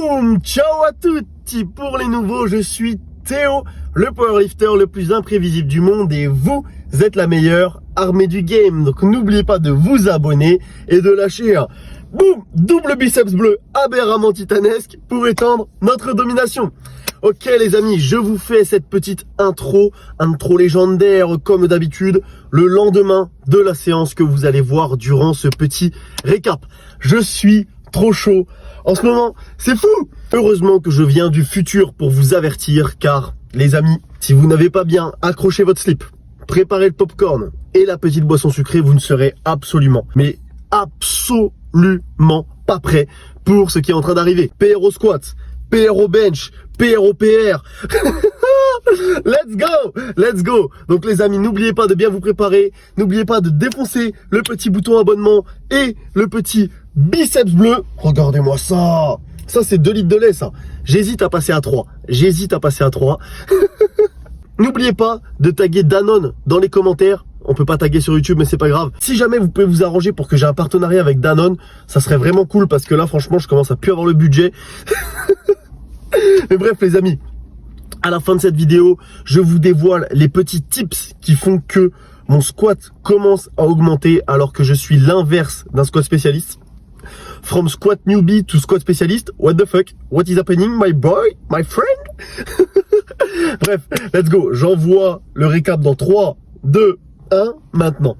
Boum! Ciao à tutti! Pour les nouveaux, je suis Théo, le powerlifter le plus imprévisible du monde et vous êtes la meilleure armée du game. Donc n'oubliez pas de vous abonner et de lâcher un boum! Double biceps bleu aberramment titanesque pour étendre notre domination. Ok les amis, je vous fais cette petite intro légendaire comme d'habitude, le lendemain de la séance que vous allez voir durant ce petit récap. Je suis trop chaud en ce moment, c'est fou. Heureusement que je viens du futur pour vous avertir, car les amis, si vous n'avez pas bien accroché votre slip, préparé le popcorn et la petite boisson sucrée, vous ne serez absolument, mais absolument pas prêt pour ce qui est en train d'arriver. PR au squat, PR au bench, PR au PR. Let's go, let's go. Donc les amis, n'oubliez pas de bien vous préparer, n'oubliez pas de défoncer le petit bouton abonnement et le petit biceps bleu. Regardez-moi ça. Ça c'est 2 litres de lait ça. J'hésite à passer à 3. N'oubliez pas de taguer Danone dans les commentaires. On peut pas taguer sur YouTube mais c'est pas grave. Si jamais vous pouvez vous arranger pour que j'ai un partenariat avec Danone, ça serait vraiment cool parce que là franchement je commence à plus avoir le budget. Mais bref les amis, à la fin de cette vidéo, je vous dévoile les petits tips qui font que mon squat commence à augmenter alors que je suis l'inverse d'un squat spécialiste. From squat newbie to squat spécialiste, what the fuck? What is happening, my boy, my friend? Bref, let's go. J'envoie le récap dans 3, 2, 1, maintenant.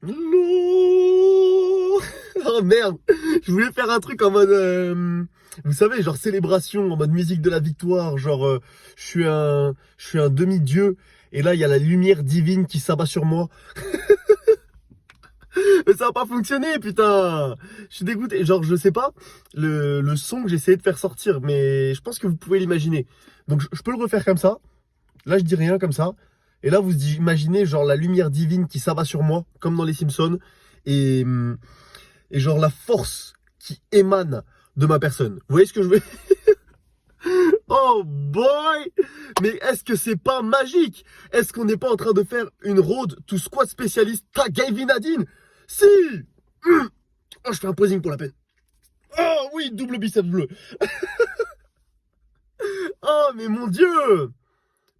Non. Oh merde, je voulais faire un truc en mode, vous savez, genre célébration, en mode musique de la victoire, genre je suis un demi-dieu et là il y a la lumière divine qui s'abat sur moi. Mais ça va pas fonctionner, putain. Je suis dégoûté, genre je sais pas le son que j'ai essayé de faire sortir, mais je pense que vous pouvez l'imaginer. Donc je peux le refaire comme ça. Là je dis rien comme ça. Et là, vous imaginez genre la lumière divine qui s'abat sur moi, comme dans les Simpsons, et genre la force qui émane de ma personne. Vous voyez ce que je veux dire? Oh boy! Mais est-ce que c'est pas magique? Est-ce qu'on n'est pas en train de faire une road to squat spécialiste Gavin Nadine? Si! Oh, je fais un posing pour la peine. Oh oui, double biceps bleu. Oh, mais mon Dieu!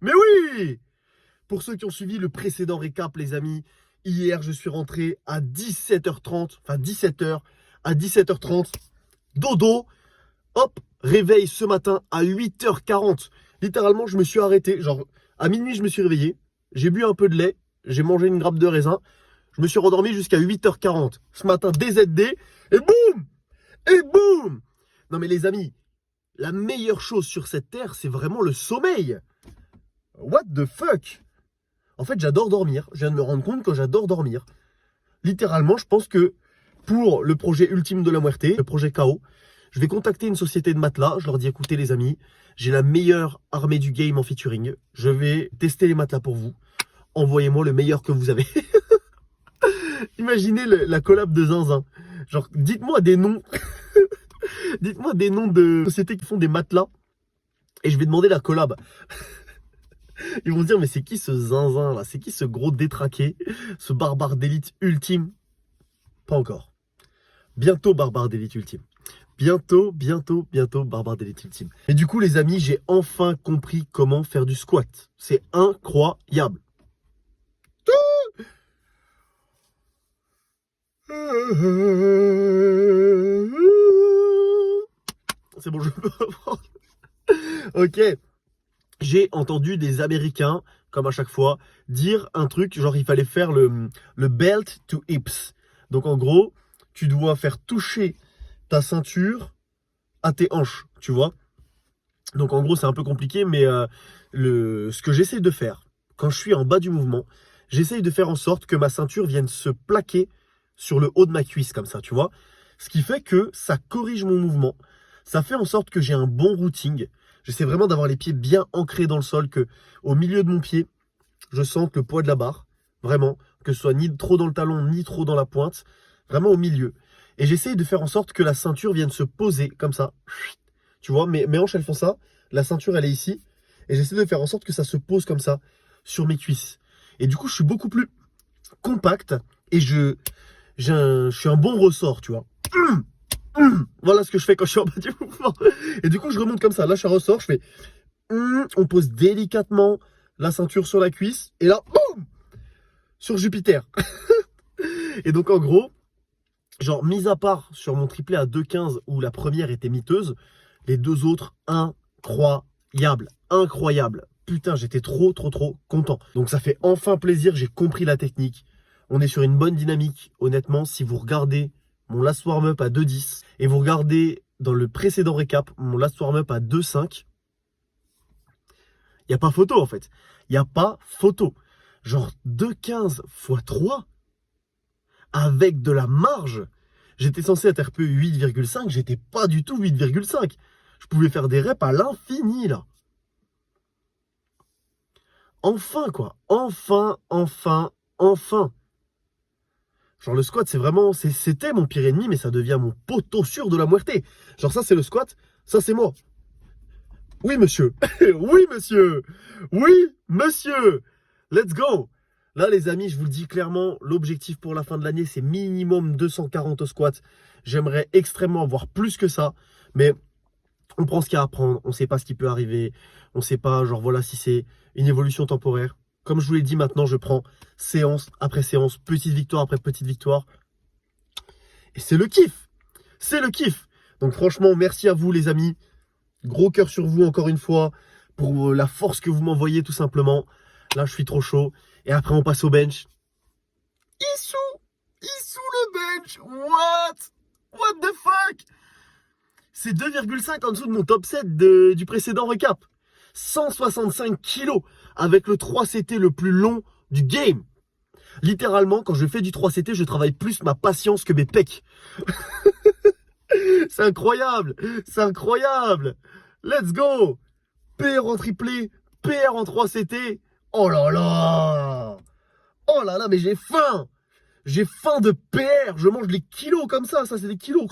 Mais oui! Pour ceux qui ont suivi le précédent récap, les amis, Hier, je suis rentré à 17h30, enfin 17h, à 17h30, dodo, hop, réveil ce matin à 8h40. Littéralement, je me suis arrêté, genre à minuit, je me suis réveillé, j'ai bu un peu de lait, j'ai mangé une grappe de raisin, je me suis rendormi jusqu'à 8h40. Ce matin, DZD, et boum! Et boum! Non mais les amis, la meilleure chose sur cette terre, c'est vraiment le sommeil. What the fuck? En fait, j'adore dormir. Je viens de me rendre compte que j'adore dormir. Littéralement, je pense que pour le projet ultime de la Muerte, le projet KO, je vais contacter une société de matelas. Je leur dis, écoutez les amis, j'ai la meilleure armée du game en featuring. Je vais tester les matelas pour vous. Envoyez-moi le meilleur que vous avez. Imaginez la collab de Zinzin. Genre, dites-moi des noms. Dites-moi des noms de sociétés qui font des matelas. Et je vais demander la collab. Ils vont se dire, mais c'est qui ce zinzin là? C'est qui ce gros détraqué? Ce barbare d'élite ultime? Pas encore. Bientôt barbare d'élite ultime. Bientôt barbare d'élite ultime. Et du coup les amis, j'ai enfin compris comment faire du squat. C'est incroyable. C'est bon, je peux reprendre. Ok. J'ai entendu des Américains, comme à chaque fois, dire un truc, genre il fallait faire le belt to hips. Donc en gros, tu dois faire toucher ta ceinture à tes hanches, tu vois. Donc en gros, c'est un peu compliqué, mais ce que j'essaye de faire, quand je suis en bas du mouvement, j'essaye de faire en sorte que ma ceinture vienne se plaquer sur le haut de ma cuisse, comme ça, tu vois. Ce qui fait que ça corrige mon mouvement, ça fait en sorte que j'ai un bon routing. J'essaie vraiment d'avoir les pieds bien ancrés dans le sol, que au milieu de mon pied, je sente le poids de la barre, vraiment, que ce soit ni trop dans le talon, ni trop dans la pointe, vraiment au milieu. Et j'essaie de faire en sorte que la ceinture vienne se poser comme ça. Tu vois, mes hanches, elles font ça, la ceinture, elle est ici, et j'essaie de faire en sorte que ça se pose comme ça, sur mes cuisses. Et du coup, je suis beaucoup plus compact, et je suis un bon ressort, tu vois. Voilà ce que je fais quand je suis en bas du mouvement. Et du coup, je remonte comme ça. Là, je ressors, je fais... On pose délicatement la ceinture sur la cuisse. Et là, boum, sur Jupiter. Et donc, en gros, genre, mis à part sur mon triplet à 2,15 où la première était miteuse, les deux autres, incroyable. Incroyable. Putain, j'étais trop content. Donc, ça fait enfin plaisir. J'ai compris la technique. On est sur une bonne dynamique. Honnêtement, si vous regardez mon last warm-up à 2,10 et vous regardez dans le précédent récap mon last warm-up à 2,5, il n'y a pas photo en fait. Il n'y a pas photo. Genre 2,15 x 3 avec de la marge. J'étais censé être RPE 8,5, j'étais pas du tout 8,5. Je pouvais faire des reps à l'infini là. Enfin quoi. Enfin. Genre le squat, c'est vraiment, c'était mon pire ennemi, mais ça devient mon poteau sûr de la Muerte. Genre ça, c'est le squat, ça, c'est moi. Oui, monsieur. Oui, monsieur. Oui, monsieur. Let's go. Là, les amis, je vous le dis clairement, l'objectif pour la fin de l'année, c'est minimum 240 au squat. J'aimerais extrêmement avoir plus que ça, mais on prend ce qu'il y a à prendre. On ne sait pas ce qui peut arriver. On ne sait pas, genre voilà, si c'est une évolution temporaire. Comme je vous l'ai dit, maintenant, je prends séance après séance, petite victoire après petite victoire. Et c'est le kiff. C'est le kiff. Donc franchement, merci à vous les amis. Gros cœur sur vous encore une fois pour la force que vous m'envoyez tout simplement. Là, je suis trop chaud. Et après, on passe au bench. Issou le bench. What the fuck? C'est 2,5 en dessous de mon top 7 du précédent récap. 165 kilos avec le 3CT le plus long du game. Littéralement, quand je fais du 3CT, je travaille plus ma patience que mes pecs. C'est incroyable. C'est incroyable. Let's go. PR en triplé, PR en 3CT. Oh là là. Oh là là, mais j'ai faim. J'ai faim de PR. Je mange les kilos comme ça. Ça, c'est des kilos.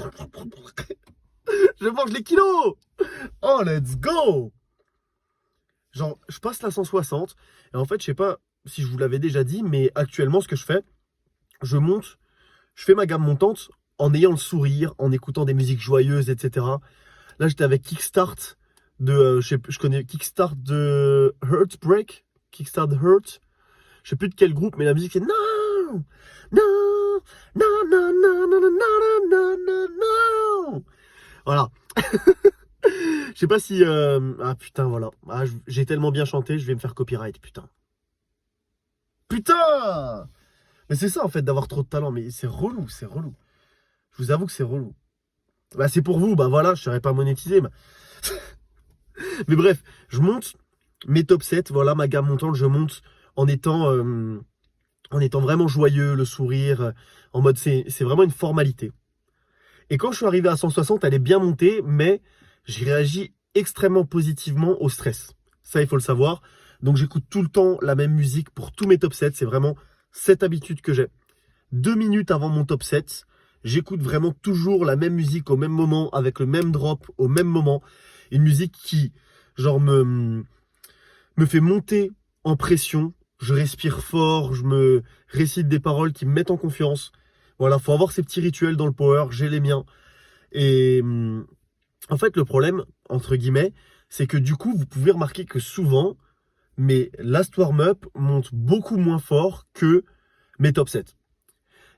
Je mange les kilos. Oh, let's go. Genre, je passe la 160. Et en fait, je sais pas si je vous l'avais déjà dit, mais actuellement, ce que je fais, je monte, je fais ma gamme montante en ayant le sourire, en écoutant des musiques joyeuses, etc. Là, j'étais avec Kickstart je connais Kickstart de Heartbreak, Kickstart Hurt. Je sais plus de quel groupe, mais la musique c'est non, Non, non, non, non, non, non, non, non, non, non. Voilà. Je sais pas si... Ah putain, voilà. Ah, j'ai tellement bien chanté, je vais me faire copyright, putain. Putain! Mais c'est ça en fait d'avoir trop de talent, mais c'est relou, c'est relou. Je vous avoue que c'est relou. Bah c'est pour vous, bah voilà, je serais pas monétisé. Mais bref, je monte mes top 7, voilà ma gamme montante, je monte en étant vraiment joyeux, le sourire, en mode c'est vraiment une formalité. Et quand je suis arrivé à 160, elle est bien montée, mais j'ai réagi extrêmement positivement au stress. Ça, il faut le savoir. Donc j'écoute tout le temps la même musique pour tous mes top 7. C'est vraiment cette habitude que j'ai. 2 minutes avant mon top 7, j'écoute vraiment toujours la même musique au même moment, avec le même drop au même moment. Une musique qui, genre, me fait monter en pression. Je respire fort, je me récite des paroles qui me mettent en confiance. Voilà, faut avoir ces petits rituels dans le power, j'ai les miens. Et en fait, le problème, entre guillemets, c'est que du coup, vous pouvez remarquer que souvent, mes last warm-up montent beaucoup moins fort que mes top 7.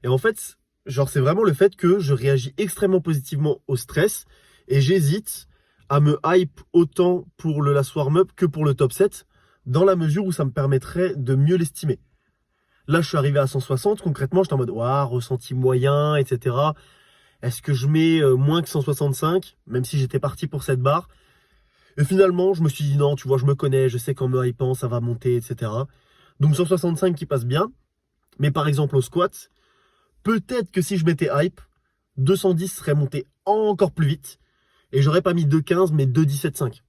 Et en fait, genre, c'est vraiment le fait que je réagis extrêmement positivement au stress et j'hésite à me hype autant pour le last warm-up que pour le top 7, dans la mesure où ça me permettrait de mieux l'estimer. Là, je suis arrivé à 160, concrètement, j'étais en mode, waouh, ressenti moyen, etc. Est-ce que je mets moins que 165, même si j'étais parti pour cette barre? Et finalement, je me suis dit, non, tu vois, je me connais, je sais qu'en me hypant, ça va monter, etc. Donc 165 qui passe bien. Mais par exemple, au squat, peut-être que si je mettais hype, 210 serait monté encore plus vite. Et j'aurais pas mis 215, mais 217,5.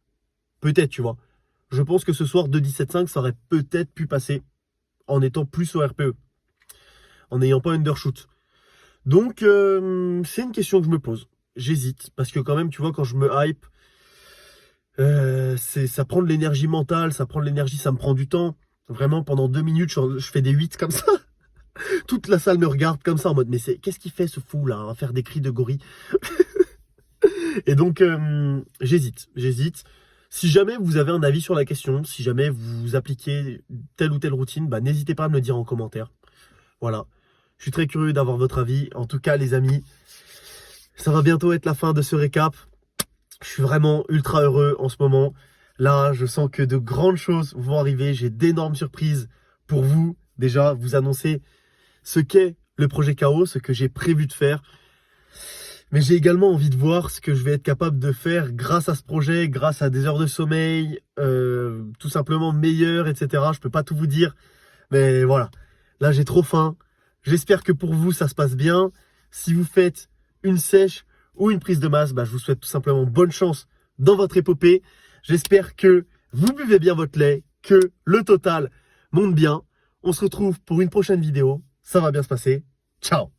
Peut-être, tu vois. Je pense que ce soir, 217,5, ça aurait peut-être pu passer en étant plus au RPE. En n'ayant pas undershoot. Donc, c'est une question que je me pose. J'hésite. Parce que quand même, tu vois, quand je me hype, ça prend de l'énergie mentale, ça prend de l'énergie, ça me prend du temps. Vraiment, pendant 2 minutes, je fais des 8 comme ça. Toute la salle me regarde comme ça en mode, mais qu'est-ce qu'il fait ce fou là, à faire des cris de gorille? Et donc, j'hésite. Si jamais vous avez un avis sur la question, si jamais vous appliquez telle ou telle routine, bah, n'hésitez pas à me le dire en commentaire. Voilà. Je suis très curieux d'avoir votre avis. En tout cas, les amis, ça va bientôt être la fin de ce récap. Je suis vraiment ultra heureux en ce moment. Là, je sens que de grandes choses vont arriver. J'ai d'énormes surprises pour vous. Déjà, vous annoncer ce qu'est le projet KO, ce que j'ai prévu de faire. Mais j'ai également envie de voir ce que je vais être capable de faire grâce à ce projet, grâce à des heures de sommeil, tout simplement meilleures, etc. Je peux pas tout vous dire. Mais voilà, là j'ai trop faim. J'espère que pour vous, ça se passe bien. Si vous faites une sèche ou une prise de masse, bah, je vous souhaite tout simplement bonne chance dans votre épopée. J'espère que vous buvez bien votre lait, que le total monte bien. On se retrouve pour une prochaine vidéo. Ça va bien se passer. Ciao!